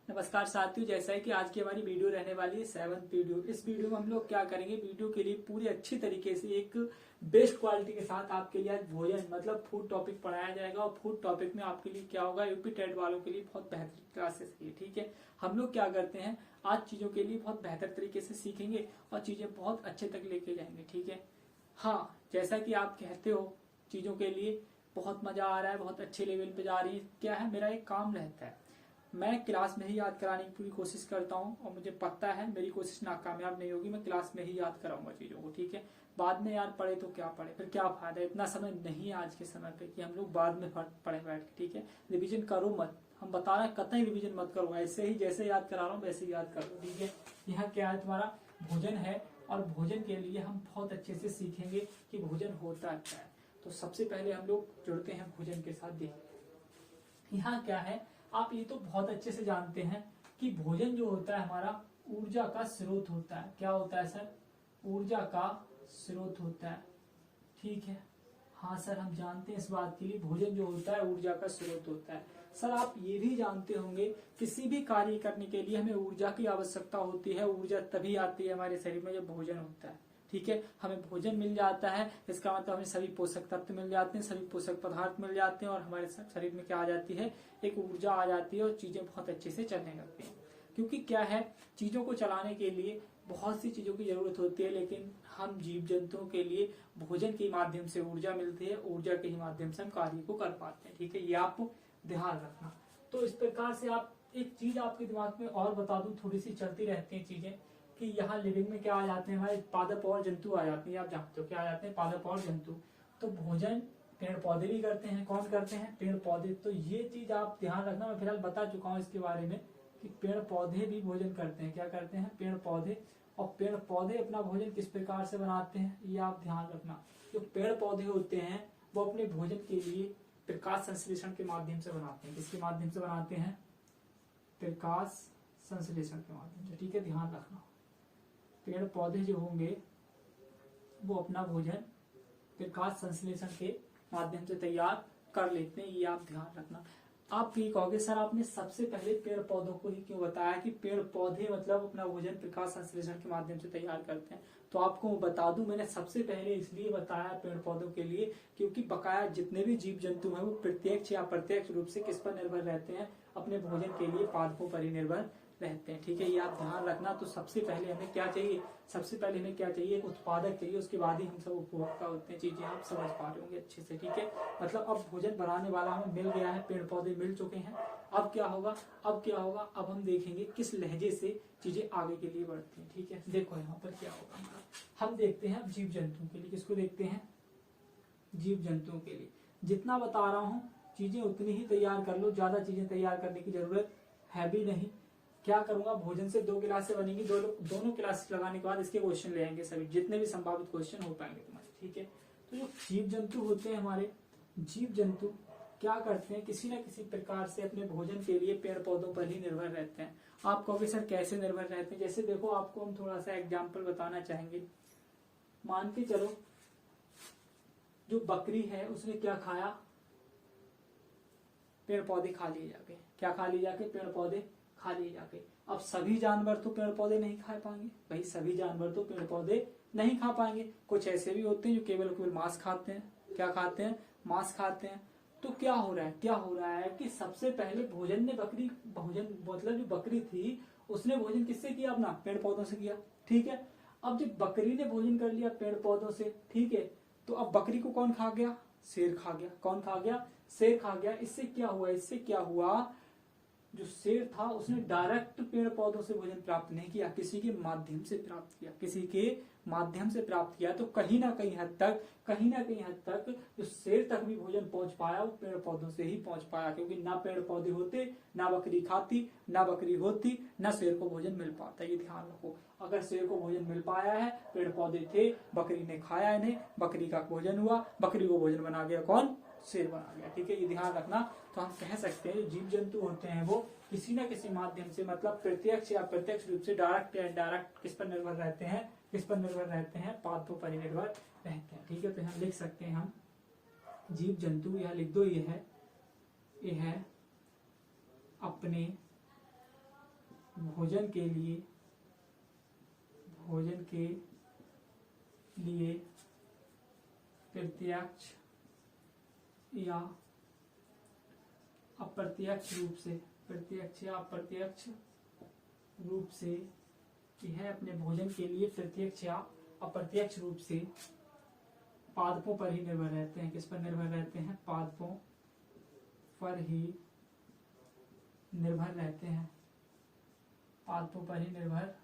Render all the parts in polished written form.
नमस्कार साथियों, जैसा है कि आज की हमारी वीडियो रहने वाली है 7th वीडियो। इस वीडियो में हम लोग क्या करेंगे, वीडियो के लिए पूरी अच्छी तरीके से एक बेस्ट क्वालिटी के साथ आपके लिए आज भोजन मतलब फूड टॉपिक पढ़ाया जाएगा। और फूड टॉपिक में आपके लिए क्या होगा, यूपी टेट वालों के लिए बहुत बेहतरीन क्लासेस है। ठीक है, हम लोग क्या करते हैं, आज चीजों के लिए बहुत बेहतर तरीके से सीखेंगे और चीजें बहुत अच्छे तक लेके जाएंगे। ठीक है, हाँ, जैसा कि आप कहते हो चीजों के लिए बहुत मजा आ रहा है, बहुत अच्छे लेवल पे जा रही है। क्या है, मेरा एक काम रहता है, मैं क्लास में ही याद कराने की पूरी कोशिश करता हूँ और मुझे पता है मेरी कोशिश नाकामयाब नहीं होगी। मैं क्लास में ही याद कराऊंगा चीजों को। ठीक है, बाद में यार पढ़े तो क्या पढ़े, फिर क्या फायदा, इतना समय नहीं है आज के समय पे कि हम लोग बाद में पढ़े बैठ के। ठीक है, रिवीजन करो मत, हम बता रहे हैं कतई रिवीजन मत करो, ऐसे ही जैसे याद करा रहा हूँ वैसे ही याद करो। ठीक है, यहाँ क्या है, तुम्हारा भोजन है और भोजन के लिए हम बहुत अच्छे से सीखेंगे कि भोजन होता क्या है। तो सबसे पहले हम लोग जुड़ते हैं भोजन के साथ। देखिए यहाँ क्या है, आप ये तो बहुत अच्छे से जानते हैं कि भोजन जो होता है हमारा ऊर्जा का स्रोत होता है। क्या होता है सर, ऊर्जा का स्रोत होता है। ठीक है, हाँ सर, हम जानते हैं इस बात के लिए, भोजन जो होता है ऊर्जा का स्रोत होता है। सर आप ये भी जानते होंगे किसी भी कार्य करने के लिए हमें ऊर्जा की आवश्यकता होती है। ऊर्जा तभी आती है हमारे शरीर में जब भोजन होता है। ठीक है, हमें भोजन मिल जाता है, इसका मतलब हमें सभी पोषक तत्व मिल जाते हैं, सभी पोषक पदार्थ मिल जाते हैं और हमारे शरीर में क्या आ जाती है, एक ऊर्जा आ जाती है और चीजें बहुत अच्छे से चलने लगती हैं। क्योंकि क्या है, चीजों को चलाने के लिए बहुत सी चीजों की जरूरत होती है, लेकिन हम जीव जंतुओं के लिए भोजन के माध्यम से ऊर्जा मिलती है, ऊर्जा के ही माध्यम से हम कार्य को कर पाते हैं। ठीक है, ये आप ध्यान रखना। तो इस प्रकार से आप एक चीज आपके दिमाग में और बता दूं, थोड़ी सी चलती रहती हैं चीजें, कि यहाँ लिविंग में क्या आ जाते हैं, हमारे पादप और जंतु आ जाते हैं। आप जानते हो क्या आ जाते हैं, पादप और जंतु। तो भोजन पेड़ पौधे भी करते हैं। कौन करते हैं, पेड़ पौधे। तो ये चीज आप ध्यान रखना, मैं फिलहाल बता चुका हूँ इसके बारे में कि पेड़ पौधे भी भोजन करते हैं। क्या करते हैं, पेड़ पौधे। और पेड़ पौधे अपना भोजन किस प्रकार से बनाते हैं, ये आप ध्यान रखना। जो पेड़ पौधे होते हैं वो अपने भोजन के लिए प्रकाश संश्लेषण के माध्यम से बनाते हैं। किसके माध्यम से बनाते हैं, प्रकाश संश्लेषण के माध्यम से। ठीक है, ध्यान रखना। पेड़ पौधे जो होंगे वो अपना भोजन प्रकाश संश्लेषण के माध्यम से तैयार कर लेते हैं, ये आप ध्यान रखना। आप ये कहोगे सर आपने सबसे पहले पेड़ पौधों को ही क्यों बताया कि पेड़ पौधे मतलब अपना भोजन प्रकाश संश्लेषण के माध्यम से तैयार करते हैं। तो आपको बता दूं, मैंने सबसे पहले इसलिए बताया पेड़ पौधों के लिए क्योंकि बकाया जितने भी जीव जंतु हैं वो प्रत्यक्ष या अप्रत्यक्ष रूप से किस पर निर्भर रहते हैं, अपने भोजन के लिए पादपों पर ही निर्भर रहते हैं। ठीक है, ये आप ध्यान रखना। तो सबसे पहले हमें क्या चाहिए, सबसे पहले हमें क्या चाहिए, एक उत्पादक चाहिए, उसके बाद ही हम सब उपभोक्ता होते हैं। चीजें आप समझ पा रहे होंगे अच्छे से। ठीक है, मतलब अब भोजन बनाने वाला हमें मिल गया है, पेड़ पौधे मिल चुके हैं। अब क्या होगा, अब हम देखेंगे किस लहजे से चीजें आगे के लिए बढ़ती हैं। ठीक है, देखो यहाँ पर क्या होगा, हम देखते हैं जीव जंतुओं के लिए। किसको देखते हैं, जीव जंतुओं के लिए। जितना बता रहा हूँ चीजें उतनी ही तैयार कर लो, ज्यादा चीजें तैयार करने की जरूरत है भी नहीं। क्या करूंगा, भोजन से 2 क्लासें बनेंगी, दोनों क्लास लगाने के बाद इसके क्वेश्चन ले आएंगे, सभी जितने भी संभावित क्वेश्चन हो पाएंगे तुम्हारे। ठीक है, तो जो जीव जंतु होते हैं हमारे, जीव जंतु क्या करते हैं, किसी न किसी प्रकार से अपने भोजन के लिए पेड़ पौधों पर ही निर्भर रहते हैं। आप कहोगे सर कैसे निर्भर रहते हैं, जैसे देखो आपको हम थोड़ा सा एग्जाम्पल बताना चाहेंगे। मान के चलो जो बकरी है उसने क्या खाया, पेड़ पौधे खा लिए जाके। क्या खा लिए जाके, पेड़ पौधे खा लिए जाके। अब सभी जानवर तो पेड़ पौधे नहीं खा पाएंगे भाई, सभी जानवर तो पेड़ पौधे नहीं खा पाएंगे। कुछ ऐसे भी होते हैं जो केवल मांस खाते हैं। क्या खाते हैं, मांस खाते हैं। तो क्या हो रहा है कि सबसे पहले भोजन मतलब जो बकरी थी उसने भोजन किससे किया, अपना पेड़ पौधों से किया। ठीक है, अब जब बकरी ने भोजन कर लिया पेड़ पौधों से, ठीक है, तो अब बकरी को कौन खा गया, शेर खा गया। कौन खा गया, शेर खा गया। इससे क्या हुआ, जो शेर था उसने डायरेक्ट पेड़ पौधों से भोजन प्राप्त नहीं किया, किसी के माध्यम से प्राप्त किया। तो कहीं ना कहीं हद तक जो शेर तक भी भोजन पहुंच पाया वो पेड़ पौधों से ही पहुंच पाया, क्योंकि ना पेड़ पौधे होते, ना बकरी खाती, ना बकरी होती, ना शेर को भोजन मिल पाता। ये ध्यान रखो, अगर शेर को भोजन मिल पाया है, पेड़ पौधे थे, बकरी ने खाया इन्हें, बकरी का भोजन हुआ, बकरी को भोजन बना गया कौन, शेर बना गया। ठीक है, ये ध्यान रखना। तो हम कह सकते हैं जीव जंतु होते हैं वो किसी न किसी माध्यम से मतलब प्रत्यक्ष या अप्रत्यक्ष रूप से डायरेक्ट या इनडायरेक्ट किस पर निर्भर रहते हैं, पादपों पर ही निर्भर रहते हैं। ठीक है, तो हम लिख सकते हैं, हम जीव जंतु, यह लिख दो, ये है अपने भोजन के लिए प्रत्यक्ष या अप्रत्यक्ष रूप से यह अपने भोजन के लिए प्रत्यक्ष या अप्रत्यक्ष रूप से पादपों पर ही निर्भर रहते हैं। किस पर निर्भर रहते हैं? पादपों पर ही निर्भर रहते हैं। पादपों पर ही निर्भर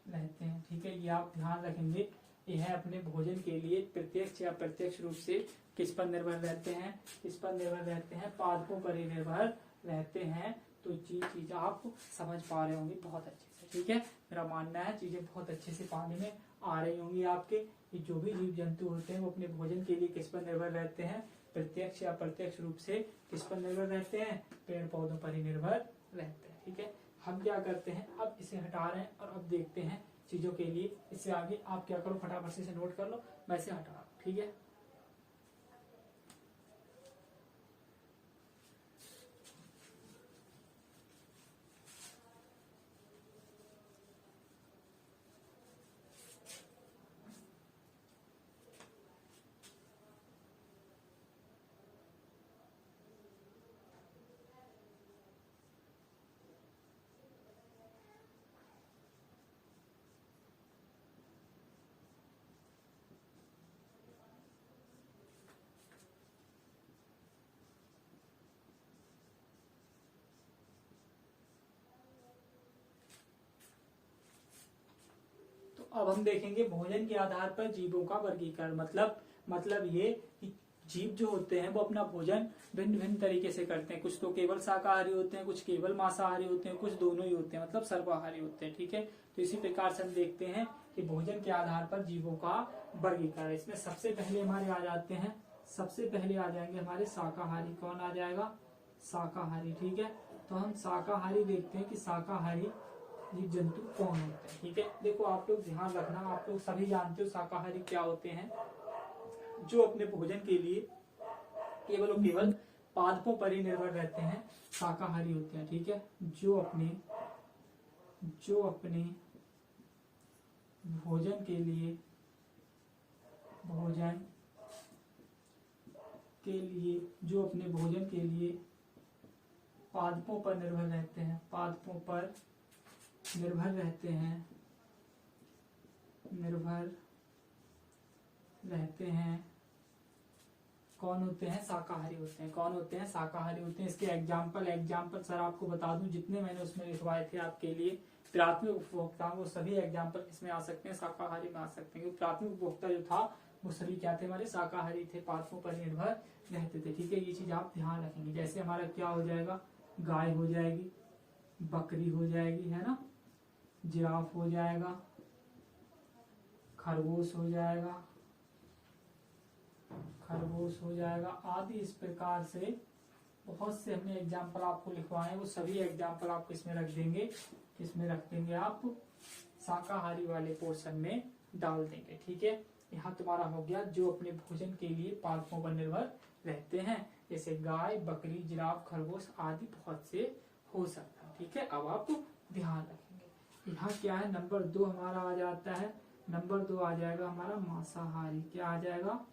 रहते हैं। ठीक है, ये आप ध्यान रखेंगे। यह अपने भोजन के लिए प्रत्यक्ष या अप्रत्यक्ष रूप से किस पर निर्भर रहते हैं? किस पर निर्भर रहते हैं? पादपों पर ही निर्भर रहते हैं। तो चीज आप समझ पा रहे होंगे बहुत अच्छे से। ठीक है, मेरा मानना है चीजें बहुत अच्छे से पानी में आ रही होंगी आपके। ये जो भी जीव जंतु होते हैं वो अपने भोजन के लिए किस पर निर्भर रहते हैं? प्रत्यक्ष या अप्रत्यक्ष रूप से किस पर निर्भर रहते हैं? पेड़ पौधों पर ही निर्भर रहते हैं। ठीक है, हम क्या करते हैं, अब इसे हटा रहे हैं और अब देखते हैं चीजों के लिए। इससे आगे आप क्या करो, फटाफट से नोट कर लो, मैं इसे हटा रहा हूं। ठीक है, अब हम देखेंगे भोजन के आधार पर जीवों का वर्गीकरण। मतलब ये कि जीव जो होते हैं वो अपना भोजन भिन्न भिन्न तरीके से करते हैं। कुछ तो केवल शाकाहारी होते हैं, कुछ केवल मांसाहारी होते हैं, कुछ दोनों ही होते हैं, मतलब सर्वाहारी होते हैं। ठीक है, तो इसी प्रकार से हम देखते हैं कि भोजन के आधार पर जीवों का वर्गीकरण। इसमें सबसे पहले हमारे आ जाते हैं, सबसे पहले आ जाएंगे हमारे शाकाहारी। कौन आ जाएगा? शाकाहारी। ठीक है, तो हम शाकाहारी देखते हैं कि शाकाहारी जीव जंतु कौन होते हैं। ठीक है, देखो आप लोग ध्यान रखना, आप लोग सभी जानते हो शाकाहारी क्या होते हैं। जो अपने भोजन के लिए केवल और केवल पादपों पर ही निर्भर रहते हैं, शाकाहारी होते हैं। ठीक है, जो अपने भोजन के लिए जो अपने भोजन के लिए पादपों पर निर्भर रहते हैं, पादपों पर निर्भर रहते हैं, कौन होते हैं? शाकाहारी होते हैं। कौन होते हैं? शाकाहारी होते हैं। इसके एग्जाम्पल सर आपको बता दूं, जितने मैंने उसमें लिखवाए थे आपके लिए। प्राथमिक उपभोक्ता वो सभी एग्जाम्पल इसमें आ सकते हैं, शाकाहारी में आ सकते हैं। प्राथमिक उपभोक्ता जो था वो सभी क्या थे? हमारे शाकाहारी थे, पादपों पर निर्भर रहते थे। ठीक है, ये चीज आप ध्यान रखेंगे। जैसे हमारा क्या हो जाएगा? गाय हो जाएगी, बकरी हो जाएगी, है ना, जिराफ हो जाएगा, खरगोश हो जाएगा आदि। इस प्रकार से बहुत से हमने एग्जाम्पल आपको लिखवाए हैं, वो सभी एग्जाम्पल आपको इसमें रख देंगे। इसमें रख देंगे आप शाकाहारी वाले पोर्शन में डाल देंगे। ठीक है, यहाँ तुम्हारा हो गया जो अपने भोजन के लिए पादपों पर निर्भर रहते हैं, जैसे गाय, बकरी, जिराफ, खरगोश आदि बहुत से हो सकता है। ठीक है, अब आप ध्यान रखेंगे। यहाँ क्या है? नंबर 2 हमारा आ जाता है। नंबर 2 आ जाएगा हमारा मांसाहारी। क्या आ जाएगा?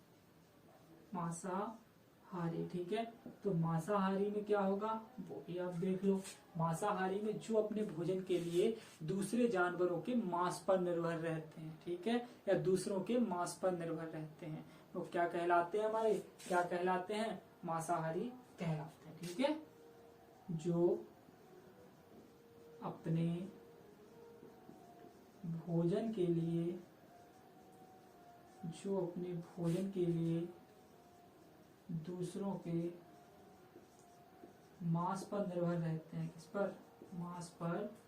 मांसाहारी। ठीक है, तो मांसाहारी में क्या होगा वो भी आप देख लो। मांसाहारी में जो अपने भोजन के लिए दूसरे जानवरों के मांस पर निर्भर रहते हैं, ठीक है, या दूसरों के मांस पर निर्भर रहते हैं, तो क्या कहलाते हैं? हमारे क्या कहलाते हैं? मांसाहारी कहलाते हैं। ठीक है, जो अपने भोजन के लिए दूसरों के मांस पर निर्भर रहते हैं। किस पर? मांस पर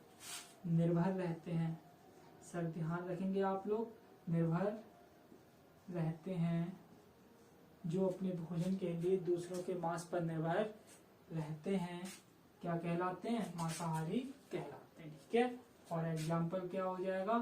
निर्भर रहते हैं। सर ध्यान रखेंगे आप लोग, निर्भर रहते हैं। जो अपने भोजन के लिए दूसरों के मांस पर निर्भर रहते हैं क्या कहलाते हैं? मांसाहारी कहलाते हैं। ठीक है, फॉर एग्जाम्पल क्या हो जाएगा?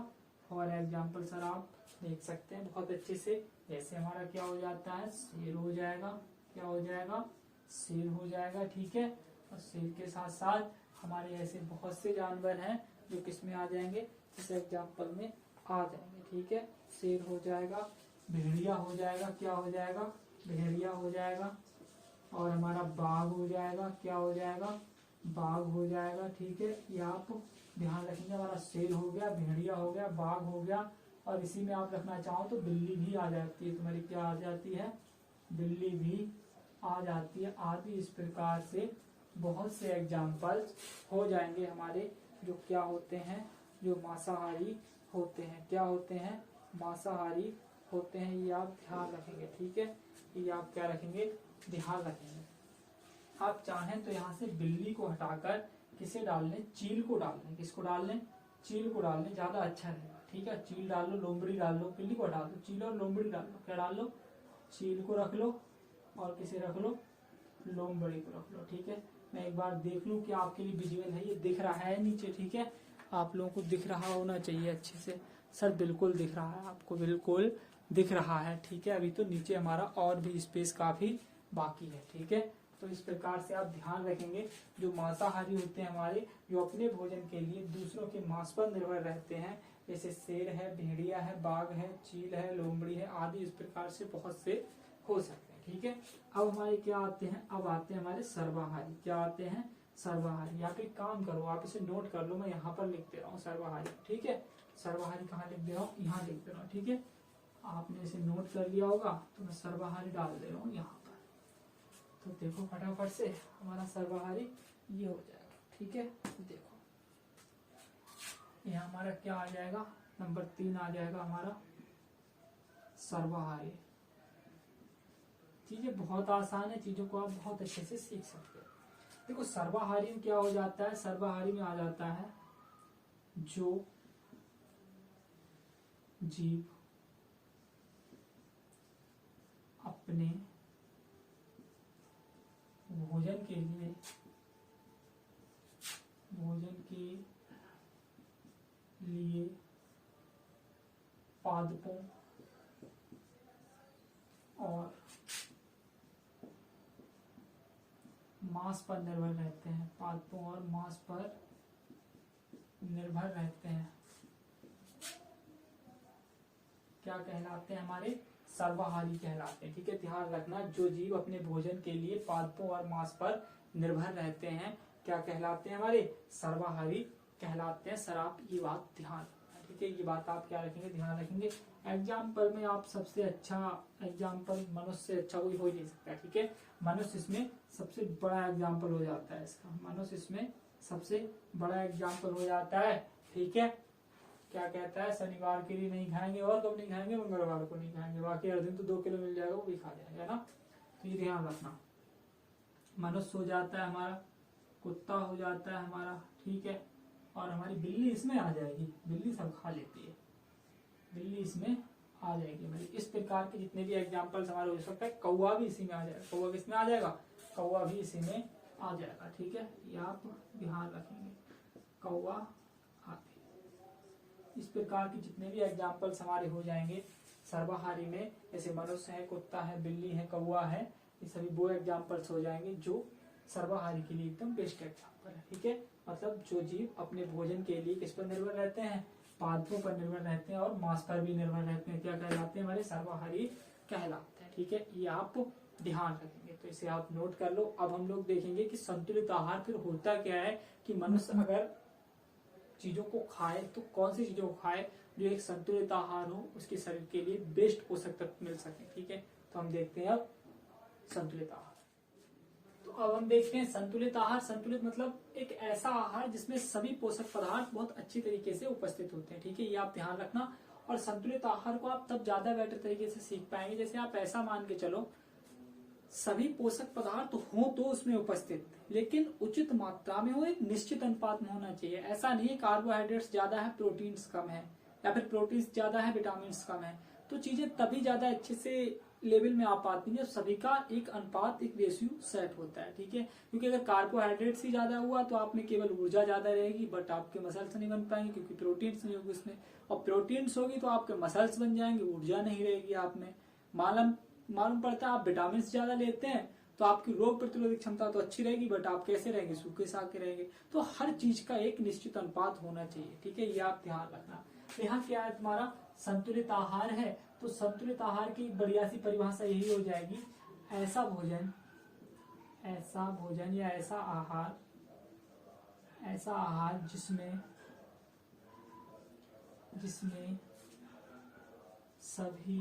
फॉर एग्जाम्पल सर आप देख सकते हैं बहुत अच्छे से। जैसे हमारा क्या हो जाता है? शेर हो जाएगा। क्या हो जाएगा? शेर हो जाएगा। ठीक है, और शेर के साथ साथ हमारे ऐसे बहुत से जानवर हैं जो किस में आ जाएंगे, इस एग्जाम्पल में आ जाएंगे। ठीक है, शेर हो जाएगा, भेड़िया हो जाएगा, क्या हो जाएगा, भेड़िया हो जाएगा, और हमारा बाघ हो जाएगा, क्या हो जाएगा, बाघ हो जाएगा। ठीक है, ये आप ध्यान रखेंगे। हमारा शेर हो गया, भेड़िया हो गया, बाघ हो गया, और इसी में आप रखना चाहो तो बिल्ली भी आ जाती है, तुम्हारी क्या आ जाती है, बिल्ली भी आ जाती है। आदि इस प्रकार से बहुत से एग्जाम्पल्स हो जाएंगे हमारे, जो क्या होते हैं, जो मांसाहारी होते हैं। क्या होते हैं, मांसाहारी होते हैं। ये आप ध्यान रखेंगे। ठीक है, ये आप क्या रखेंगे, ध्यान रखेंगे। आप चाहें तो यहाँ से बिल्ली को हटाकर किसे डाल लें, चील को डाल लें। किसको डाल लें, चील को डाल लें, ज्यादा अच्छा रहेगा। ठीक है, चील डाल लो, लोमड़ी डाल लो, बिल्ली को हटा दो, चील और लोमड़ी डाल लो। क्या डाल लो, चील को रख लो, और किसे रख लो, लोमड़ी को रख लो। ठीक है, मैं एक बार देख लूं कि आपके लिए विजुअल है, ये दिख रहा है नीचे। ठीक है, आप लोगों को दिख रहा होना चाहिए अच्छे से। सर बिल्कुल दिख रहा है, आपको बिल्कुल दिख रहा है। ठीक है, अभी तो नीचे हमारा और भी स्पेस काफी बाकी है। ठीक है, तो इस प्रकार से आप ध्यान रखेंगे, जो मांसाहारी होते हैं हमारे, जो अपने भोजन के लिए दूसरों के मांस पर निर्भर रहते हैं, जैसे शेर है, भेड़िया है, बाघ है, चील है, लोमड़ी है आदि, इस प्रकार से बहुत से हो सकते हैं। ठीक है, अब हमारे क्या आते हैं, अब आते हैं हमारे सर्वाहारी। क्या आते हैं, सर्वाहारी। आप एक काम करो, आप इसे नोट कर लो, मैं यहाँ पर लिख दे रहा हूँ सर्वाहारी। ठीक है, सर्वाहारी कहाँ लिख दे रहा हूँ, यहाँ लिख दे रहा हूँ। ठीक है, आपने इसे नोट कर लिया होगा, तो मैं सर्वाहारी डाल दे रहा हूँ यहाँ पर। तो देखो फटाफट से हमारा सर्वाहारी ये हो जाएगा। ठीक है, देखो यहाँ हमारा क्या आ जाएगा, नंबर 3 आ जाएगा हमारा सर्वाहारी। चीजें बहुत आसान है, चीजों को आप बहुत अच्छे से सीख सकते हो। देखो सर्वाहारी में क्या हो जाता है, सर्वाहारी में आ जाता है जो जीव अपने भोजन के लिए पादपों और मांस पर निर्भर रहते हैं, पादपों और मांस पर निर्भर रहते हैं, क्या कहलाते हैं, हमारे सर्वाहारी कहलाते हैं। ठीक है, ध्यान रखना, जो जीव अपने भोजन के लिए पादपों और मांस पर निर्भर रहते हैं, क्या कहलाते हैं, हमारे सर्वाहारी कहलाते हैं। सर आप ये बात ध्यान रखना। ठीक है, ये बात आप क्या रखेंगे, ध्यान रखेंगे। एग्जाम्पल में आप सबसे अच्छा एग्जाम्पल, मनुष्य से अच्छा कोई हो ही नहीं सकता। ठीक है, मनुष्य इसमें सबसे बड़ा एग्जाम्पल हो जाता है इसका, मनुष्य इसमें सबसे बड़ा एग्जाम्पल हो जाता है। ठीक है, क्या कहता है, शनिवार के लिए नहीं खाएंगे, और कब नहीं खाएंगे, मंगलवार को नहीं खाएंगे, बाकी हर दिन तो 2 किलो मिल जाएगा, वो भी खा जाएगा ना। तो ये ध्यान रखना, मनुष्य हो जाता है हमारा, कुत्ता हो जाता है हमारा। ठीक है, और हमारी बिल्ली इसमें आ जाएगी, बिल्ली सब खा लेती है, बिल्ली इसमें आ जाएगी हमारी। इस प्रकार के जितने भी एग्जाम्पल्स हमारे हो सकता है, कौवा भी इसी में आ जाएगा, कौवा किसमें आ जाएगा, कौवा भी इसी में आ जाएगा। ठीक है, ये आप ध्यान रखेंगे, कौवा आदि। इस प्रकार के जितने भी एग्जाम्पल्स हमारे हो जाएंगे सर्वाहारी में, जैसे मनुष्य है, कुत्ता है, बिल्ली है, कौवा है, ये सभी वो एग्जाम्पल्स हो जाएंगे जो सर्वाहारी के लिए एकदम बेस्ट एग्जाम्पल है। ठीक है, मतलब जो जीव अपने भोजन के लिए किस पर निर्भर रहते हैं, पादपों पर निर्भर रहते हैं और मांस पर भी निर्भर रहते हैं, क्या कहलाते हैं, हमारे सर्वाहारी कहलाते हैं। ठीक है, ये आप ध्यान रखेंगे, तो इसे आप नोट कर लो। अब हम लोग देखेंगे कि संतुलित आहार फिर होता क्या है, कि मनुष्य अगर चीजों को खाए तो कौन सी चीजों को खाए जो एक संतुलित आहार हो, उसके शरीर के लिए बेस्ट पोषक तत्व मिल सके। ठीक है, तो हम देखते हैं अब संतुलित आहार। तो अब हम देखते हैं संतुलित आहार। संतुलित मतलब एक ऐसा आहार जिसमें सभी पोषक पदार्थ बहुत अच्छी तरीके से उपस्थित होते हैं। ठीक है, ये आप ध्यान रखना। और संतुलित आहार को आप तब ज्यादा बेटर तरीके से सीख पाएंगे, जैसे आप ऐसा मान के चलो सभी पोषक पदार्थ हो तो उसमें उपस्थित, लेकिन उचित मात्रा में हो, एक निश्चित अनुपात में होना चाहिए। ऐसा नहीं कार्बोहाइड्रेट्स ज्यादा है, प्रोटीन्स कम है, या फिर प्रोटीन्स ज्यादा है, विटामिन कम है, तो चीजें तभी ज्यादा अच्छे से लेवल में आ पाती है सभी का एक अनुपात, एक रेशियो सेट होता है। ठीक है, क्योंकि अगर कार्बोहाइड्रेट्स ही ज्यादा हुआ तो आप में केवल ऊर्जा ज्यादा रहेगी, बट आपके मसल्स नहीं बन पाएंगे क्योंकि प्रोटीन्स नहीं होगी उसमें, और प्रोटीन्स होगी तो आपके मसल्स बन जाएंगे, ऊर्जा नहीं रहेगी आप में। मालूम पड़ता है आप विटामिन ज्यादा लेते हैं तो आपकी रोग प्रतिरोधक क्षमता तो अच्छी रहेगी, बट आप कैसे रहेंगे, सूखे साखे रहेंगे। तो हर चीज का एक निश्चित अनुपात होना चाहिए, ठीक है, ये आप ध्यान रखना। यहाँ क्या है तुम्हारा संतुलित आहार है, तो संतुलित आहार की बढ़िया सी परिभाषा यही हो जाएगी, ऐसा भोजन या ऐसा आहार जिसमें सभी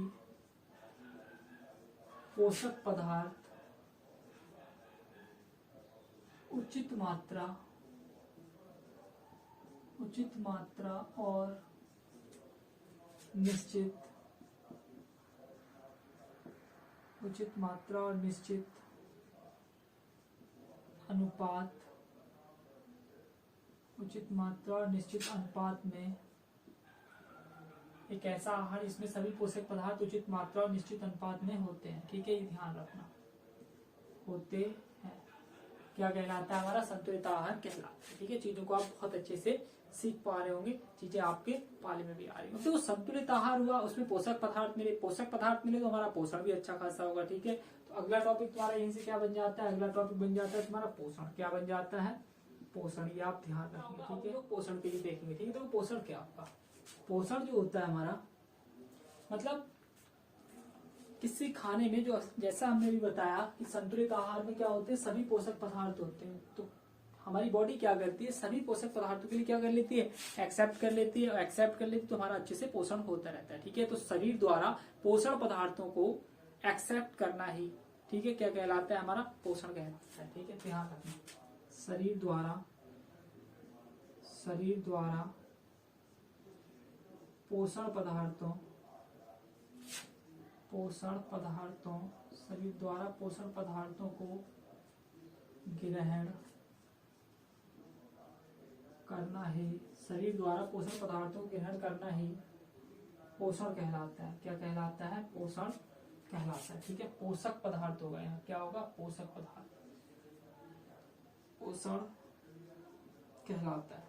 पोषक पदार्थ उचित मात्रा और निश्चित अनुपात में, एक ऐसा आहार इसमें सभी पोषक पदार्थ उचित मात्रा और निश्चित अनुपात में होते हैं, ठीक है, ये ध्यान रखना, होते हैं, क्या कहलाता है, हमारा संतुलित आहार कहलाता है, ठीक है। चीजों को आप बहुत अच्छे से सीख पा रहे होंगे, चीजें आपके पाले में भी आ रही होंगी। तो संतुलित आहार हुआ, उसमें पोषक पदार्थ मिले तो हमारा पोषण भी अच्छा खासा होगा, ठीक है। तो अगला टॉपिक तुम्हारा यहीं से क्या बन जाता है, अगला टॉपिक बन जाता है तुम्हारा पोषण। क्या बन जाता है, पोषण, ये आप ध्यान रखेंगे, ठीक है। तो पोषण के लिए देखेंगे, ठीक है। तो पोषण क्या आपका, पोषण जो होता है हमारा, मतलब किसी खाने में जो, जैसा हमने भी बताया कि संतुलित आहार में क्या होते हैं, सभी पोषक पदार्थ होते हैं। तो हमारी बॉडी क्या करती है, सभी पोषक पदार्थों के लिए क्या कर लेती है, एक्सेप्ट कर लेती है, और एक्सेप्ट कर लेती है तो हमारा अच्छे से पोषण होता रहता है, ठीक है। तो शरीर द्वारा पोषण पदार्थों को एक्सेप्ट करना ही, ठीक है, क्या कहलाता है, हमारा पोषण कहलाता है, ठीक है। ध्यान रखना, शरीर द्वारा पोषण पदार्थों शरीर द्वारा पोषण पदार्थों को ग्रहण करना ही, शरीर द्वारा पोषण पदार्थों को ग्रहण करना ही पोषण कहलाता है। क्या कहलाता है, पोषण कहलाता है, ठीक है। पोषक पदार्थ होगा, यहाँ क्या होगा, पोषक पदार्थ, पोषण कहलाता है।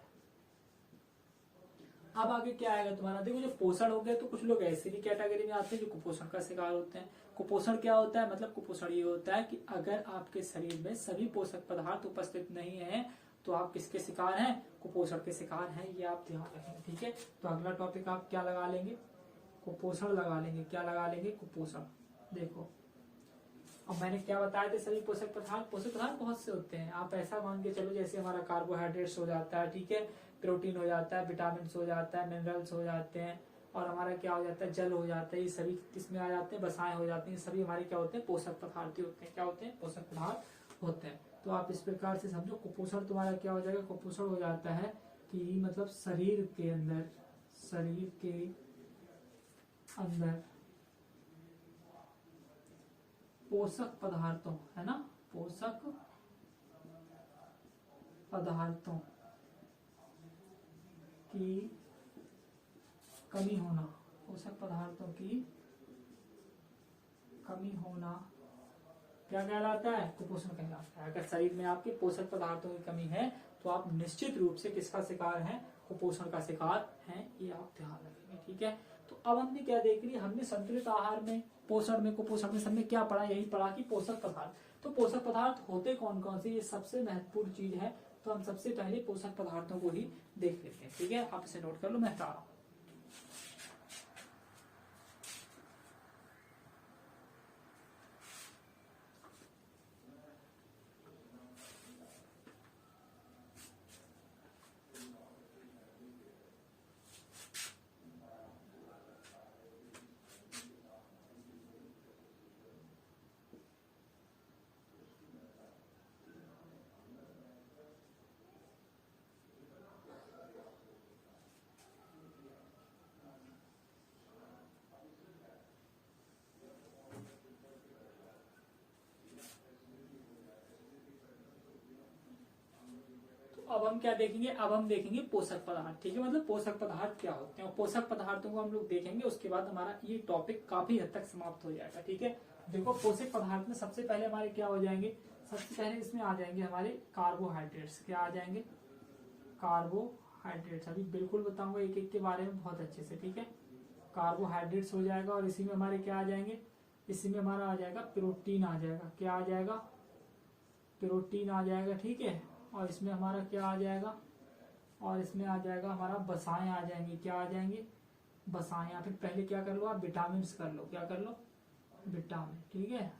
अब आगे क्या आएगा तुम्हारा, देखो जो पोषण हो गया, तो कुछ लोग ऐसे भी कैटेगरी में आते हैं जो कुपोषण का शिकार होते हैं। कुपोषण क्या होता है, मतलब कुपोषण ये होता है कि अगर आपके शरीर में सभी पोषक पदार्थ उपस्थित नहीं है तो आप किसके शिकार हैं, कुपोषण के शिकार हैं, ये आप ध्यान रखेंगे, ठीक है। तो अगला टॉपिक आप क्या लगा लेंगे, कुपोषण लगा लेंगे। क्या लगा लेंगे, कुपोषण। देखो अब मैंने क्या बताया थे, सभी पोषक पदार्थ बहुत से होते हैं। आप ऐसा मान के चलो जैसे हमारा कार्बोहाइड्रेट्स हो जाता है, ठीक है, प्रोटीन हो जाता है, विटामिन हो जाता है, मिनरल्स हो जाते हैं, और हमारा क्या हो जाता है, जल हो जाता है, ये सभी किसमें आ जाते हैं, बसाएं हो जाती हैं, सभी हमारे क्या होते हैं, पोषक पदार्थ होते हैं। क्या होते हैं, पोषक पदार्थ होते हैं। तो आप इस प्रकार से समझो, कुपोषण तुम्हारा क्या हो जाएगा, कुपोषण हो जाता है कि मतलब शरीर के अंदर पोषक पदार्थों, है ना, पोषक पदार्थों की कमी होना, पोषक पदार्थों की कमी होना क्या कहलाता है, कुपोषण कहलाता है। अगर शरीर में आपके पोषक पदार्थों की कमी है तो आप निश्चित रूप से किसका शिकार हैं, कुपोषण का शिकार हैं, ये आप ध्यान रखेंगे, ठीक है। तो अब हमने क्या देख लिया, हमने संतुलित आहार में, पोषण में, कुपोषण में, सब में क्या पढ़ा, यही पढ़ा कि पोषक पदार्थ। तो पोषक पदार्थ होते कौन कौन से, ये सबसे महत्वपूर्ण चीज है। तो हम सबसे पहले पोषक पदार्थों को ही देख लेते हैं, ठीक है। आप इसे नोट कर लो, मैं हटा रहा हूं। अब हम क्या देखेंगे, अब हम देखेंगे पोषक पदार्थ, ठीक है। मतलब पोषक पदार्थ क्या होते हैं, और पोषक पदार्थों को हम लोग देखेंगे, उसके बाद हमारा ये टॉपिक काफी हद तक समाप्त हो जाएगा, ठीक है। देखो पोषक पदार्थ में सबसे पहले हमारे क्या हो जाएंगे, सबसे पहले इसमें आ जाएंगे हमारे कार्बोहाइड्रेट्स। क्या आ जाएंगे, कार्बोहाइड्रेट्स। अभी बिल्कुल बताऊंगा एक एक के बारे में बहुत अच्छे से, ठीक है। कार्बोहाइड्रेट्स हो जाएगा, और इसी में हमारे क्या आ जाएंगे, इसी में हमारा आ जाएगा प्रोटीन आ जाएगा। क्या आ जाएगा, प्रोटीन आ जाएगा, ठीक है। और इसमें हमारा क्या आ जाएगा, और इसमें आ जाएगा हमारा वसाएं आ जाएंगे, क्या आ जाएंगे, वसाएं। या फिर पहले क्या कर लो आप, विटामिन कर लो, क्या कर लो, विटामिन, ठीक है।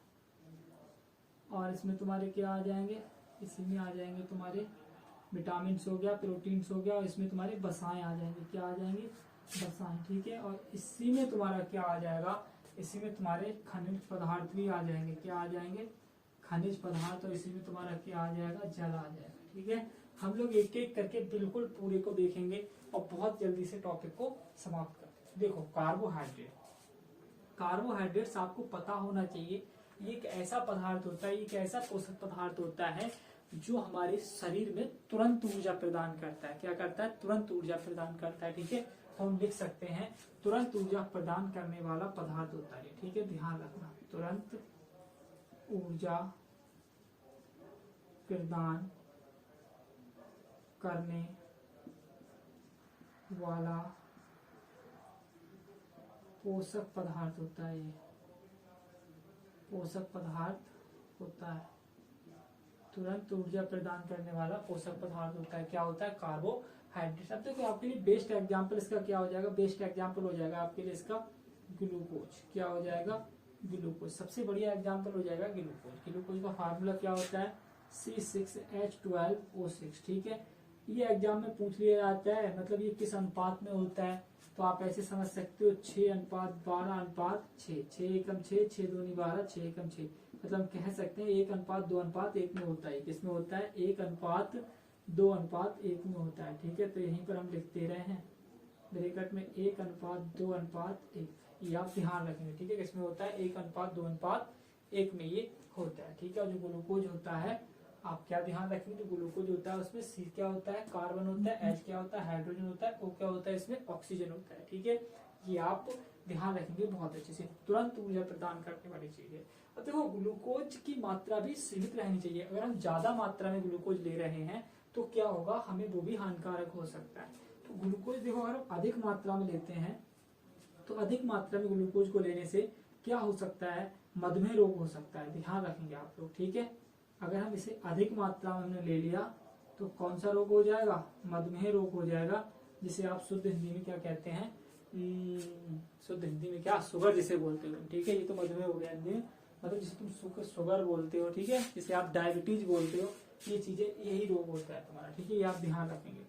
और इसमें तुम्हारे क्या आ जाएंगे, इसी में आ जाएंगे तुम्हारे विटामिन हो गया, प्रोटीन हो गया, और इसमें तुम्हारे वसाएं आ जाएंगे, क्या आ जाएंगे, वसाएं, ठीक है। और इसी में तुम्हारा क्या आ जाएगा, इसी में तुम्हारे खनिज पदार्थ भी आ जाएंगे, क्या आ जाएंगे, खनिज पदार्थ। और इसी में तुम्हारा क्या आ जाएगा, जल आ जाएगा, ठीक है। हम लोग एक एक करके बिल्कुल पूरे को देखेंगे और बहुत जल्दी से टॉपिक को समाप्त करते हैं। देखो कार्बोहाइड्रेट, कार्बोहाइड्रेट्स आपको पता होना चाहिए, ये एक ऐसा पदार्थ होता है, एक ऐसा पोषक पदार्थ होता है जो हमारे शरीर में तुरंत ऊर्जा प्रदान करता है। क्या करता है, तुरंत ऊर्जा प्रदान करता है, ठीक है। तो हम लिख सकते हैं तुरंत ऊर्जा प्रदान करने वाला पदार्थ होता है, ठीक है, ध्यान रखना, तुरंत ऊर्जा प्रदान करने वाला पोषक पदार्थ होता है, ये पोषक पदार्थ होता है, तुरंत ऊर्जा प्रदान करने वाला पोषक पदार्थ होता है। क्या होता है, कार्बोहाइड्रेट। अब देखो आपके लिए बेस्ट एग्जांपल इसका क्या हो जाएगा, बेस्ट एग्जांपल हो जाएगा आपके लिए इसका ग्लूकोज, क्या हो जाएगा, ग्लूकोज। सबसे बढ़िया एग्जांपल हो जाएगा ग्लूकोज। ग्लूकोज का फार्मूला क्या होता है, C6H12O6, ठीक है। ये एग्जाम में पूछ लिया जाता है, मतलब ये किस अनुपात में होता है, तो आप ऐसे समझ सकते हो 6:12:6, 6 एकम 6, 6 दूनी 12, 6 एकम 6, मतलब कह सकते हैं 1:2:1 में होता है। किसमें होता है, 1:2:1 में होता है, ठीक है। तो यहीं पर हम लिखते रहे हैं ब्रैकेट में 1:2:1, ये आप ध्यान रखेंगे, ठीक है। किसमें होता है, 1:2:1 में ये होता है, ठीक है। और जो ग्लूकोज होता है, आप क्या ध्यान रखेंगे, जो ग्लूकोज होता है उसमें C क्या होता है, कार्बन होता है, H क्या होता है, हाइड्रोजन होता है, O क्या होता है, इसमें ऑक्सीजन होता है, ठीक है। ये आप ध्यान रखेंगे बहुत अच्छे से, तुरंत ऊर्जा प्रदान करने वाली चीज है। और देखो ग्लूकोज की मात्रा भी सीमित रहनी चाहिए। अगर हम ज्यादा मात्रा में ग्लूकोज ले रहे हैं तो क्या होगा, हमें वो भी हानिकारक हो सकता है। तो ग्लूकोज देखो अगर हम अधिक मात्रा में लेते हैं तो अधिक मात्रा में ग्लूकोज को लेने से क्या हो सकता है, मधुमेह रोग हो सकता है, ध्यान रखेंगे आप लोग, ठीक है। अगर हम इसे अधिक मात्रा में हमने ले लिया तो कौन सा रोग हो जाएगा, मधुमेह रोग हो जाएगा, जिसे आप शुद्ध हिंदी में क्या कहते हैं, शुद्ध हिंदी में क्या, शुगर जिसे बोलते हो, ठीक है। ये तो मधुमेह हो गया हिंदी में, मतलब जिसे तुम शुगर बोलते हो, ठीक है, जिसे आप डायबिटीज बोलते हो, ये चीजें यही रोग होता है तुम्हारा, ठीक है। ये आप ध्यान रखेंगे,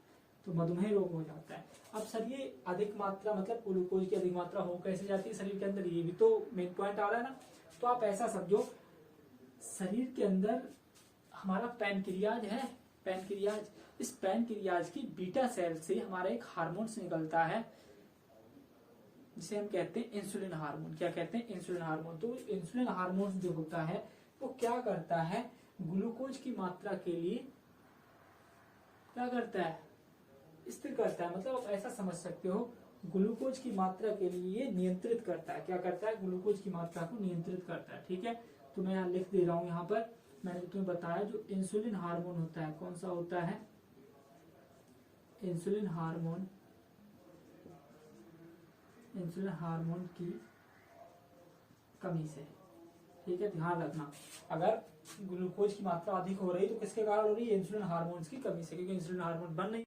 तो मधुमेह रोग हो जाता है। अब सर ये अधिक मात्रा मतलब ग्लूकोज की अधिक मात्रा हो कैसे जाती है शरीर के अंदर, ये भी तो मेन पॉइंट आ रहा है ना। तो आप ऐसा समझो, शरीर के अंदर हमारा पैनक्रियाज है, पैनक्रियाज, इस पैनक्रियाज की बीटा सेल से हमारा एक हार्मोन्स निकलता है जिसे हम कहते हैं इंसुलिन हार्मोन। क्या कहते हैं, इंसुलिन हार्मोन। तो इंसुलिन हार्मोन जो होता है वो क्या करता है, ग्लूकोज की मात्रा के लिए क्या करता है, स्थिर करता है। मतलब आप ऐसा समझ सकते हो, ग्लूकोज की मात्रा के लिए ये नियंत्रित करता है। क्या करता है, ग्लूकोज की मात्रा को नियंत्रित करता है, ठीक है। तो मैं यहाँ लिख दे रहा हूँ, यहाँ पर मैंने तुम्हें बताया जो इंसुलिन हार्मोन होता है, कौन सा होता है, इंसुलिन हार्मोन, इंसुलिन हार्मोन की कमी से, ठीक है, ध्यान रखना। अगर ग्लूकोज की मात्रा अधिक हो रही है तो किसके कारण हो रही है, इंसुलिन हार्मोन्स की कमी से, क्योंकि इंसुलिन हार्मोन बन नहीं